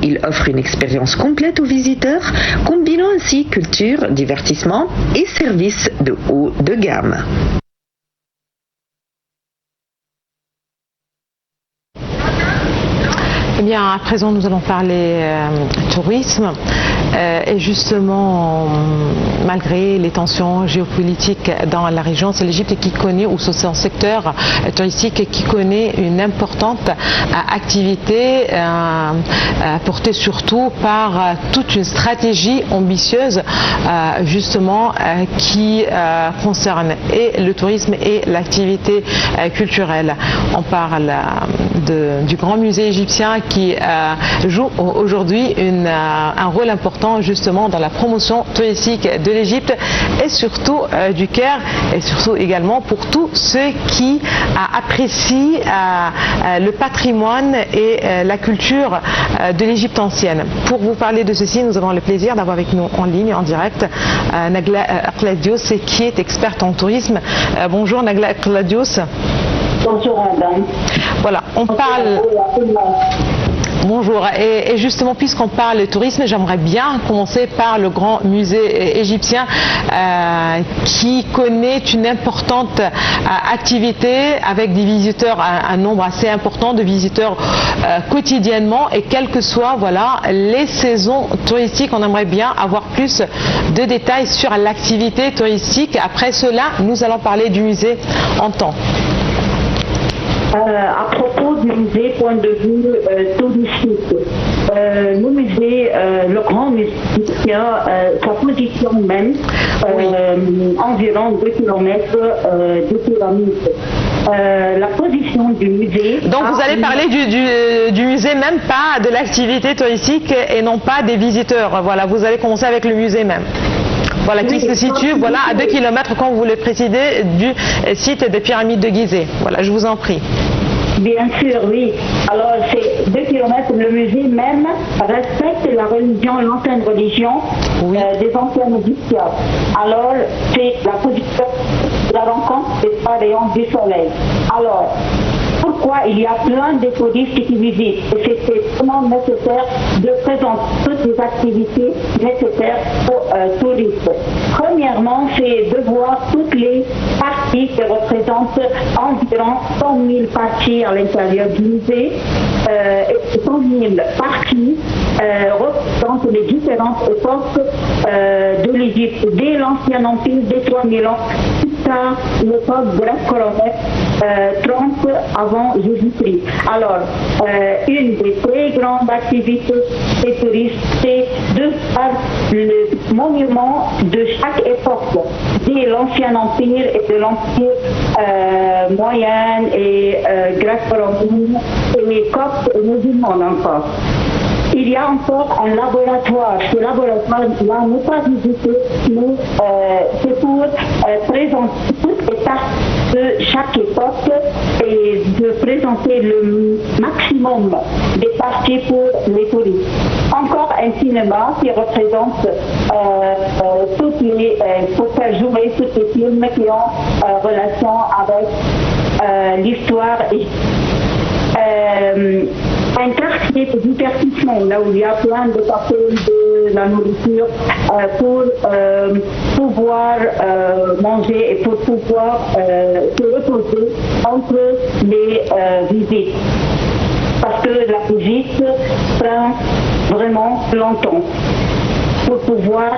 Il offre une expérience complète aux visiteurs, combinant ainsi culture, divertissement et services de haut de gamme. Eh bien, à présent, nous allons parler tourisme. Et justement, malgré les tensions géopolitiques dans la région, c'est l'Égypte qui connaît, ou c'est un secteur touristique qui connaît une importante activité portée surtout par toute une stratégie ambitieuse justement qui concerne et le tourisme et l'activité culturelle. On parle du grand musée égyptien qui joue aujourd'hui un rôle important justement dans la promotion touristique de l'Égypte et surtout du Caire, et surtout également pour tous ceux qui apprécient le patrimoine et la culture de l'Égypte ancienne. Pour vous parler de ceci, nous avons le plaisir d'avoir avec nous en ligne, en direct, Nagla Akladios, qui est experte en tourisme. Bonjour Nagla Akladios. Bonjour madame. Voilà, on parle... Bonjour, et justement puisqu'on parle de tourisme, j'aimerais bien commencer par le grand musée égyptien qui connaît une importante activité avec des visiteurs, un nombre assez important de visiteurs quotidiennement, et quelles que soient les saisons touristiques, on aimerait bien avoir plus de détails sur l'activité touristique. Après cela, nous allons parler du musée en temps. À propos du musée, point de vue touristique, le musée, le grand musée, sa position même, environ 2 km de pyramide. La position du musée... Donc vous allez parler du musée, même pas de l'activité touristique et non pas des visiteurs. Voilà, vous allez commencer avec le musée même. Voilà, qui se situe à 2 km, comme vous le précisez, du site des pyramides de Gizeh. Voilà, je vous en prie. Bien sûr, oui. Alors, c'est 2 km, le musée même respecte la religion, l'ancienne religion des anciens égyptiens. Alors, c'est la position de la rencontre des trois rayons du soleil. Alors, pourquoi il y a plein de touristes qui visitent? C'est vraiment nécessaire de présenter toutes les activités nécessaires aux touristes. Premièrement, c'est de voir toutes les parties qui représentent environ 100 000 parties à l'intérieur du musée. Et 100 000 parties représentent les différentes époques de l'Égypte, dès l'Ancien Empire, dès 3000 ans, jusqu'à l'époque grecque-romaine, 30 avant Jésus-Christ. Alors, une des très grandes activités des touristes, c'est de faire le monument de chaque époque, dès l'Ancien Empire et de l'Empire moyen et grec-romain et copte et musulman encore. Il y a encore un laboratoire. Ce laboratoire-là n'est pas visité, mais c'est pour présenter toutes les parties de chaque époque et de présenter le maximum des parties pour les touristes. Encore un cinéma qui représente pour faire jouer tous les films qui ont relation avec l'histoire et un quartier de divertissement, là où il y a plein de cafés, de la nourriture, pour pouvoir manger et pour pouvoir se reposer entre les visites. Parce que la visite prend vraiment longtemps pour pouvoir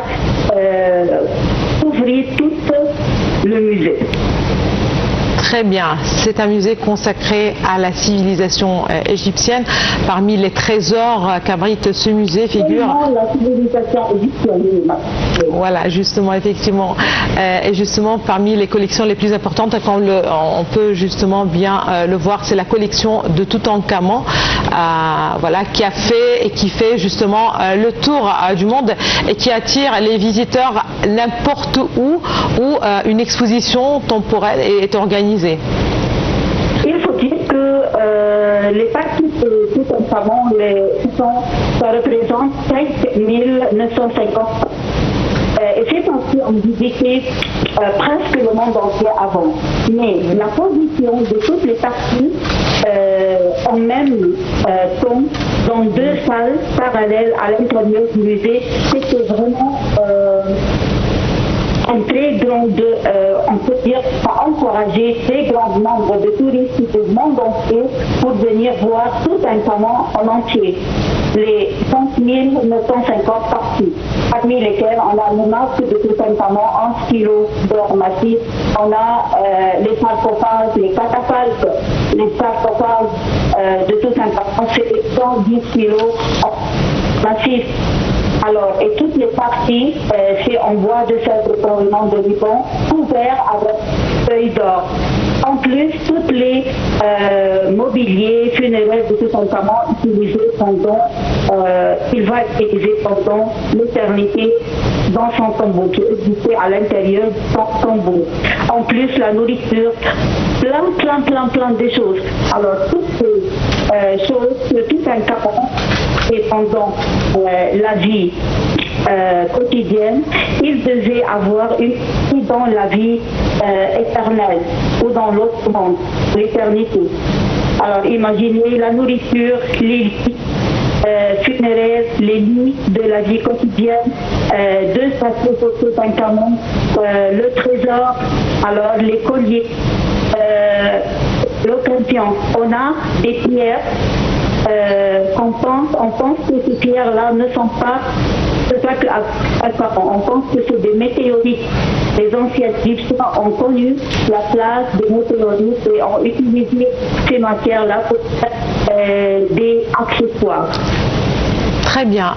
couvrir tout le musée. Très bien, c'est un musée consacré à la civilisation égyptienne. Parmi les trésors qu'abrite ce musée figure... La civilisation égyptienne. Voilà, justement, effectivement. Et justement, parmi les collections les plus importantes, comme on peut justement bien le voir, c'est la collection de Toutankhamon, qui a fait et qui fait justement le tour du monde et qui attire les visiteurs n'importe où une exposition temporelle est organisée. Il faut dire que les parties de Toutankhamon, ça représente 5 950. Et ces parties ont visité presque le monde entier avant. Mais la position de toutes les parties en même temps dans 2 salles parallèles à l'intérieur du musée. C'était vraiment un très grand, on peut dire, ça a encouragé très grand nombre de touristes du monde entier pour venir voir Toutankhamon en entier. Les 5 950 parties, parmi lesquelles on a le masque de Toutankhamon en stylo d'or massif, on a les sarcophages, les catafalques, les sarcophages de Toutankhamon, c'est 110 kilos massifs. Alors, et toutes les parties, c'est en bois de cèdre provenant de Liban, couverts avec feuilles d'or. En plus, tous les mobiliers funéraires de Toutankhamon utilisés pendant, il va être utilisé pendant l'éternité dans son tombeau, qui existait à l'intérieur de son tombeau. En plus, la nourriture, plein de choses. Alors, toutes ces choses que Toutankhamon et pendant la vie quotidienne, il devait avoir une vie dans la vie éternelle ou dans l'autre monde, l'éternité. Alors imaginez la nourriture, les lits funéraires, les lits de la vie quotidienne, de statues de Toutankhamon, le trésor, alors les colliers, l'occasion. On a des pierres. On pense que ces pierres-là ne sont pas on pense que c'est des météorites. Les anciens Égyptiens ont connu la place des météorites et ont utilisé ces matières-là pour faire des accessoires. Très bien.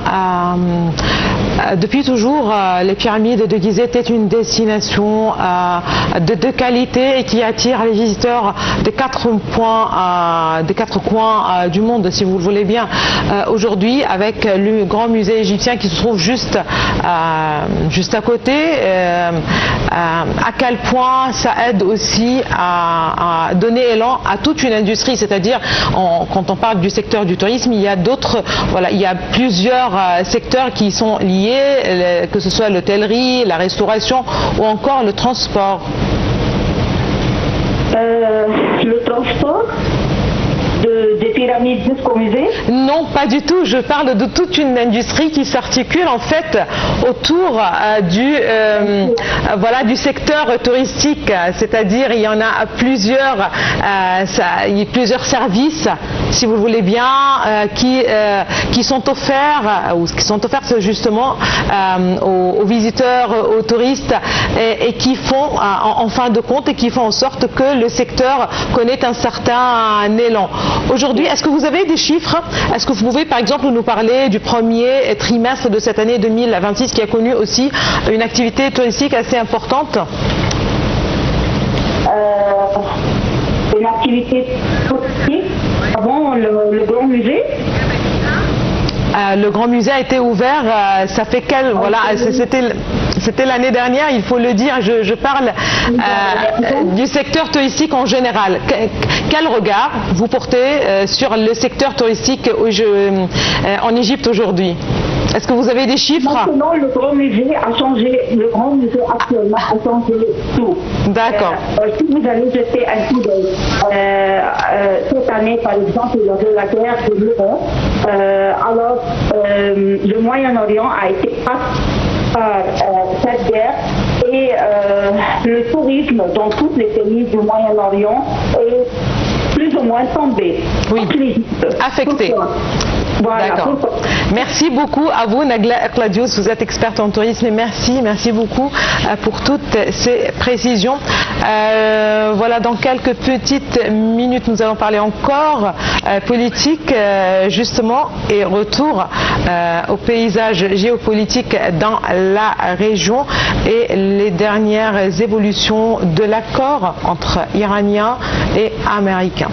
Depuis toujours, les pyramides de Gizeh étaient une destination de qualité et qui attire les visiteurs des 4 coins du monde, si vous le voulez bien. Aujourd'hui, avec le grand musée égyptien qui se trouve juste à côté, à quel point ça aide aussi à donner élan à toute une industrie, c'est-à-dire quand on parle du secteur du tourisme, il y a il y a plusieurs secteurs qui sont liés, que ce soit l'hôtellerie, la restauration ou encore le transport. Le transport des pyramides jusqu'au musée? Non, pas du tout. Je parle de toute une industrie qui s'articule en fait autour du secteur touristique. C'est-à-dire il y en a plusieurs services, si vous le voulez bien, qui sont offerts ou qui sont offerts justement aux visiteurs, aux touristes et qui font en fin de compte et qui font en sorte que le secteur connaît un certain élan. Aujourd'hui, est-ce que vous avez des chiffres? Est-ce que vous pouvez par exemple nous parler du premier trimestre de cette année 2026 qui a connu aussi une activité touristique assez importante? Une activité touristique avant le grand musée? Le grand musée a été ouvert, ça fait c'était l'année dernière, il faut le dire, je parle du secteur touristique en général. Quel regard vous portez sur le secteur touristique en Égypte aujourd'hui? Est-ce que vous avez des chiffres? Maintenant, le grand musée a changé, le grand musée actuellement a changé tout. D'accord. Si vous allez jeter un coup d'œil, cette année, par exemple, il y avait la guerre de l'Iran. Alors, le Moyen-Orient a été passé par cette guerre et le tourisme dans tous les pays du Moyen-Orient est plus ou moins tombé. Oui, affecté. Voilà. D'accord. Merci beaucoup à vous, Nagla Claudius, vous êtes experte en tourisme et merci beaucoup pour toutes ces précisions. Voilà, dans quelques petites minutes, nous allons parler encore politique, justement, et retour au paysage géopolitique dans la région et les dernières évolutions de l'accord entre Iraniens et Américains.